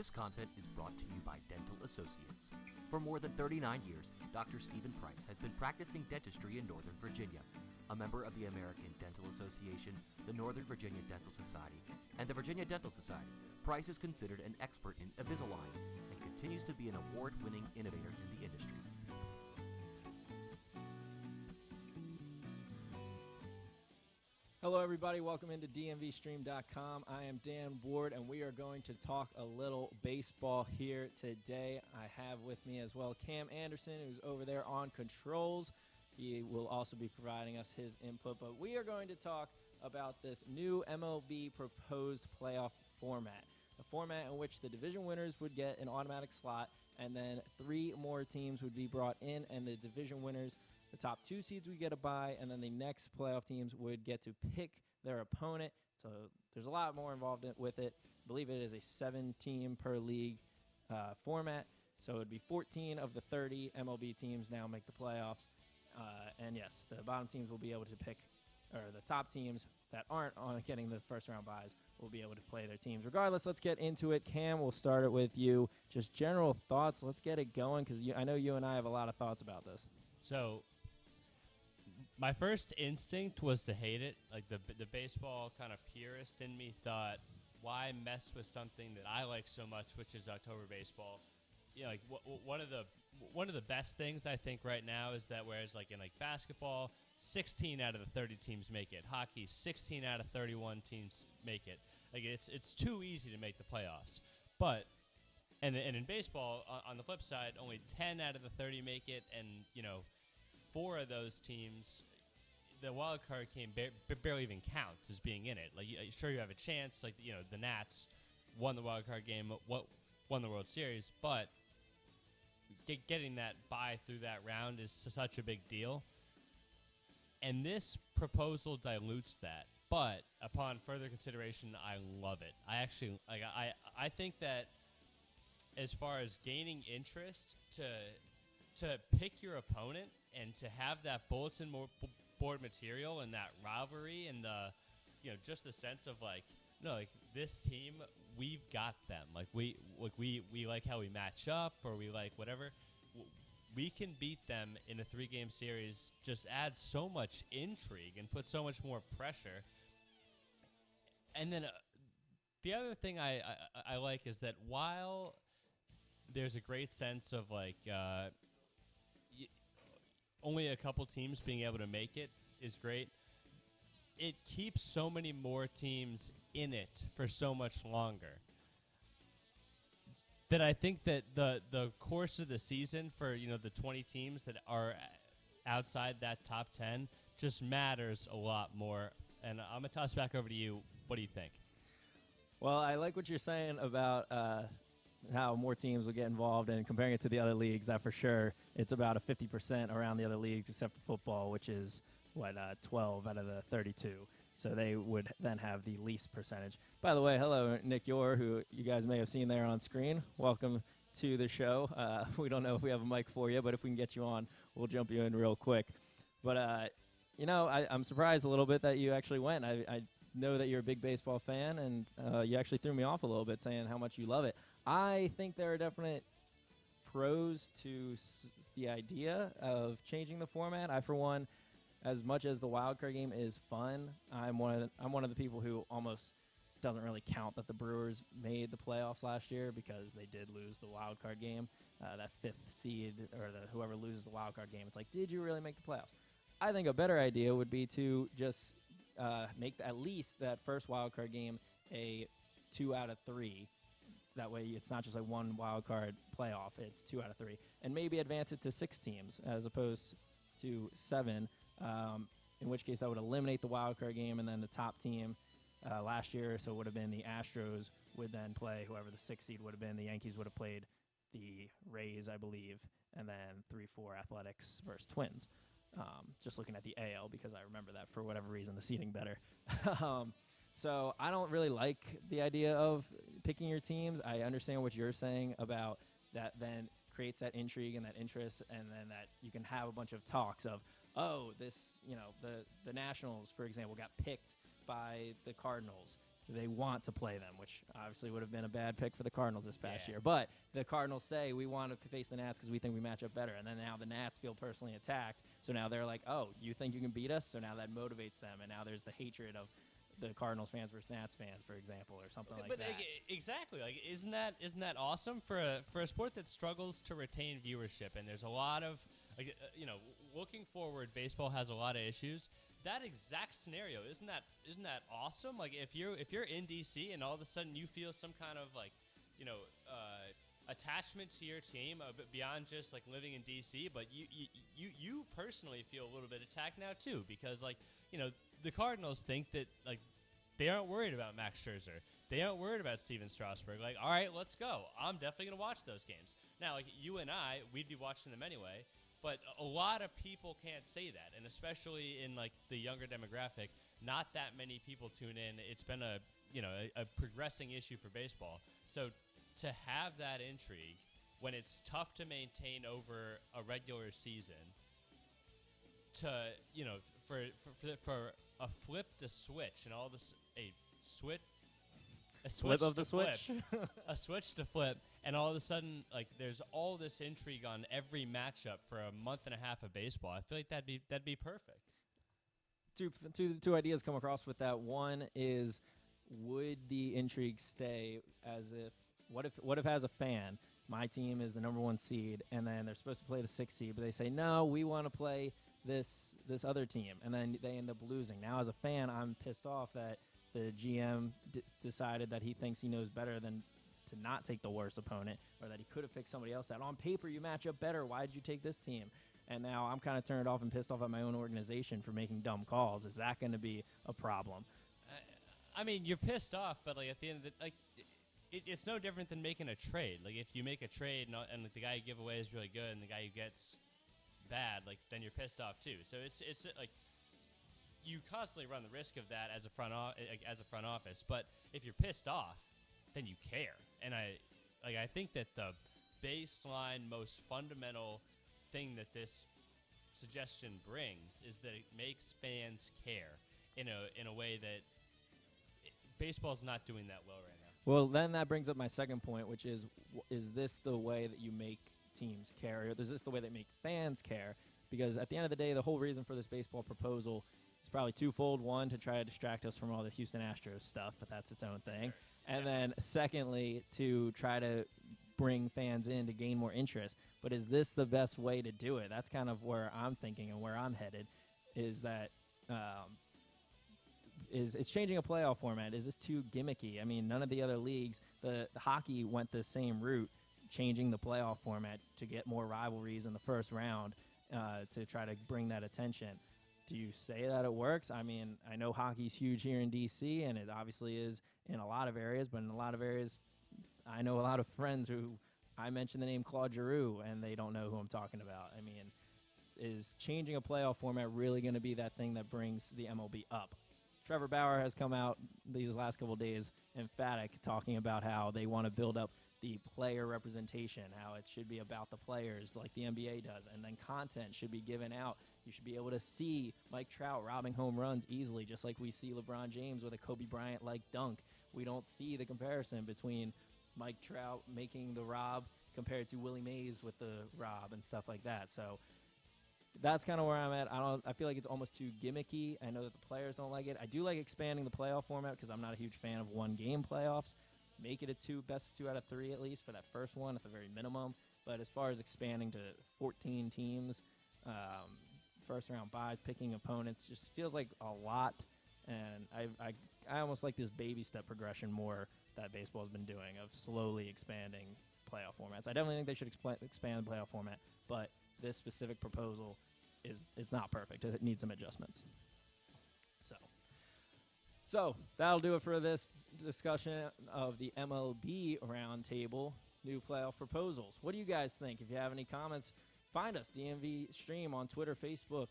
This content is brought to you by Dental Associates. For more than 39 years, Dr. Stephen Price has been practicing dentistry in Northern Virginia. A member of the American Dental Association, the Northern Virginia Dental Society, and the Virginia Dental Society, Price is considered an expert in Invisalign and continues to be an award-winning innovator in the industry. Hello, everybody. Welcome into DMVSTREAM.COM. I am Dan Ward, and we are going to talk a little baseball here today. I have with me as well Cam Anderson, who's over there on controls. He will also be providing us his input, but we are going to talk about this new MLB proposed playoff format, a format in which the division winners would get an automatic slot, and then 3 more teams would be brought in, and the division winners, the top 2 seeds would get a bye, and then the next playoff teams would get to pick their opponent. So there's a lot more involved with it. I believe it is a 7-team per league format. So it would be 14 of the 30 MLB teams now make the playoffs. And yes, the bottom teams will be able to pick, or the top teams that aren't on getting the first round byes will be able to play their teams. Regardless, let's get into it. Cam, we'll start it with you. Just general thoughts. Let's get it going because I know you and I have a lot of thoughts about this. So my first instinct was to hate it. Like the baseball kind of purist in me thought, why mess with something that I like so much, which is October baseball? You know, like one of the best things I think right now is that whereas like in like basketball, 16 out of the 30 teams make it. Hockey, 16 out of 31 teams make it. Like it's too easy to make the playoffs. But and in baseball, on the flip side, only 10 out of the 30 make it, and 4 of those teams, the wild card game barely even counts as being in it. Like, sure, you have a chance. Like, the Nats won the wild card game, won the World Series, but getting that bye through that round is such a big deal. And this proposal dilutes that. But upon further consideration, I love it. I actually I think that as far as gaining interest to pick your opponent and to have that bulletin board material and that rivalry and the just the sense of like this team, we've got them. Like we like how we match up, or we like whatever. We can beat them in a 3-game series. Just adds so much intrigue and puts so much more pressure. And then the other thing I like is that while there's a great sense of like only a couple teams being able to make it is great, it keeps so many more teams in it for so much longer that I think that the course of the season for the 20 teams that are outside that top 10 just matters a lot more. And I'm going to toss it back over to you. What do you think? Well, I like what you're saying about how more teams will get involved, and comparing it to the other leagues, that for sure it's about a 50% around the other leagues except for football, which is 12 out of the 32. So they would then have the least percentage. By the way, hello, Nick Yor, who you guys may have seen there on screen. Welcome to the show. We don't know if we have a mic for you, but if we can get you on, we'll jump you in real quick. But, I'm surprised a little bit that you actually went. I know that you're a big baseball fan, and you actually threw me off a little bit saying how much you love it. I think there are definite pros to the idea of changing the format. I, for one, as much as the wild card game is fun, I'm one of the people who almost doesn't really count that the Brewers made the playoffs last year because they did lose the wild card game. That 5th seed, or whoever loses the wild card game, it's like, did you really make the playoffs? I think a better idea would be to just make at least that first wild card game a 2 out of 3. That way it's not just like one wild card playoff, it's 2 out of 3. And maybe advance it to 6 teams as opposed to 7, in which case that would eliminate the wild card game, and then the top team last year, so it would have been the Astros, would then play whoever the 6th seed would have been. The Yankees would have played the Rays, I believe, and then 3-4 Athletics versus Twins. Just looking at the AL because I remember that for whatever reason, the seating better. So I don't really like the idea of picking your teams. I understand what you're saying about that then creates that intrigue and that interest, and then that you can have a bunch of talks of, the Nationals, for example, got picked by the Cardinals. they want to play them, which obviously would have been a bad pick for the Cardinals this past Yeah. year. But the Cardinals say we want to face the Nats because we think we match up better. And then now the Nats feel personally attacked. So now they're like, oh, you think you can beat us? So now that motivates them. And now there's the hatred of the Cardinals fans versus Nats fans, for example, or something like that. Exactly. Like, isn't that awesome for a sport that struggles to retain viewership? And there's a lot of, looking forward, baseball has a lot of issues. That exact scenario, isn't that awesome? Like, if you're in DC and all of a sudden you feel some kind of attachment to your team, beyond just like living in DC, but you personally feel a little bit attacked now too, because the Cardinals think that they aren't worried about Max Scherzer. They aren't worried about Steven Strasburg. Like, all right, let's go. I'm definitely going to watch those games. Now, like you and I, we'd be watching them anyway, but a lot of people can't say that, and especially in like the younger demographic, not that many people tune in. It's been a progressing issue for baseball. So to have that intrigue when it's tough to maintain over a regular season, for a flip to switch and all this a switch a switch to flip, and all of a sudden there's all this intrigue on every matchup for a month and a half of baseball. I feel like that'd be perfect. Two ideas come across with that. One is, would the intrigue stay as if what if as a fan my team is the number 1 seed and then they're supposed to play the 6th seed, but they say no, we want to play this other team, and then they end up losing. Now as a fan, I'm pissed off that the GM decided that he thinks he knows better than to not take the worst opponent, or that he could have picked somebody else that on paper you match up better. Why did you take this team? And now I'm kind of turned off and pissed off at my own organization for making dumb calls. Is that going to be a problem? I mean, you're pissed off, but at the end of the it's no different than making a trade. Like, if you make a trade and the guy you give away is really good and the guy who gets bad, then you're pissed off too. So it's you constantly run the risk of that as a front office. But if you're pissed off, then you care. And I think that the baseline, most fundamental thing that this suggestion brings is that it makes fans care in a way that baseball's not doing that well right now. Well, then that brings up my second point, which is this the way that you make teams care? Or is this the way that make fans care? Because at the end of the day, the whole reason for this baseball proposal is probably twofold. One, to try to distract us from all the Houston Astros stuff, but that's its own thing. Sure. And then secondly, to try to bring fans in to gain more interest. But is this the best way to do it? That's kind of where I'm thinking and where I'm headed, is that it's changing a playoff format. Is this too gimmicky? I mean, none of the other leagues, the hockey went the same route, changing the playoff format to get more rivalries in the first round, to try to bring that attention. Do you say that it works? I mean, I know hockey's huge here in D.C., and it obviously is in a lot of areas, but in a lot of areas, I know a lot of friends who I mention the name Claude Giroux, and they don't know who I'm talking about. I mean, is changing a playoff format really going to be that thing that brings the MLB up? Trevor Bauer has come out these last couple of days emphatic, talking about how they want to build up the player representation, how it should be about the players like the NBA does, and then content should be given out. You should be able to see Mike Trout robbing home runs easily, just like we see LeBron James with a Kobe Bryant-like dunk. We don't see the comparison between Mike Trout making the rob compared to Willie Mays with the rob and stuff like that. So that's kind of where I'm at. I feel like it's almost too gimmicky. I know that the players don't like it. I do like expanding the playoff format because I'm not a huge fan of one-game playoffs. Make it a best 2 out of 3 at least for that first one at the very minimum. But as far as expanding to 14 teams, first-round buys, picking opponents, just feels like a lot. And I almost like this baby step progression more that baseball's been doing of slowly expanding playoff formats. I definitely think they should expand the playoff format, but this specific proposal it's not perfect. It needs some adjustments. So that'll do it for this discussion of the MLB Roundtable new playoff proposals. What do you guys think? If you have any comments, find us, DMV Stream, on Twitter, Facebook.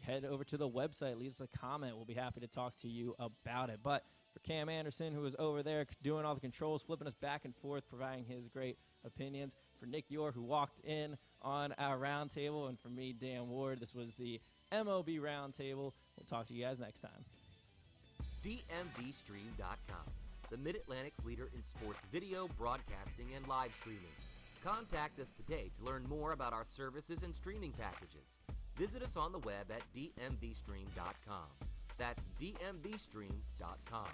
Head over to the website, leave us a comment. We'll be happy to talk to you about it. But for Cam Anderson, who is over there doing all the controls, flipping us back and forth, providing his great opinions, for Nick Yor, who walked in on our roundtable, and for me, Dan Ward, this was the MLB Roundtable. We'll talk to you guys next time. DMVSTREAM.COM, the Mid-Atlantic's leader in sports video, broadcasting, and live streaming. Contact us today to learn more about our services and streaming packages. Visit us on the web at DMVSTREAM.com. That's DMVSTREAM.com.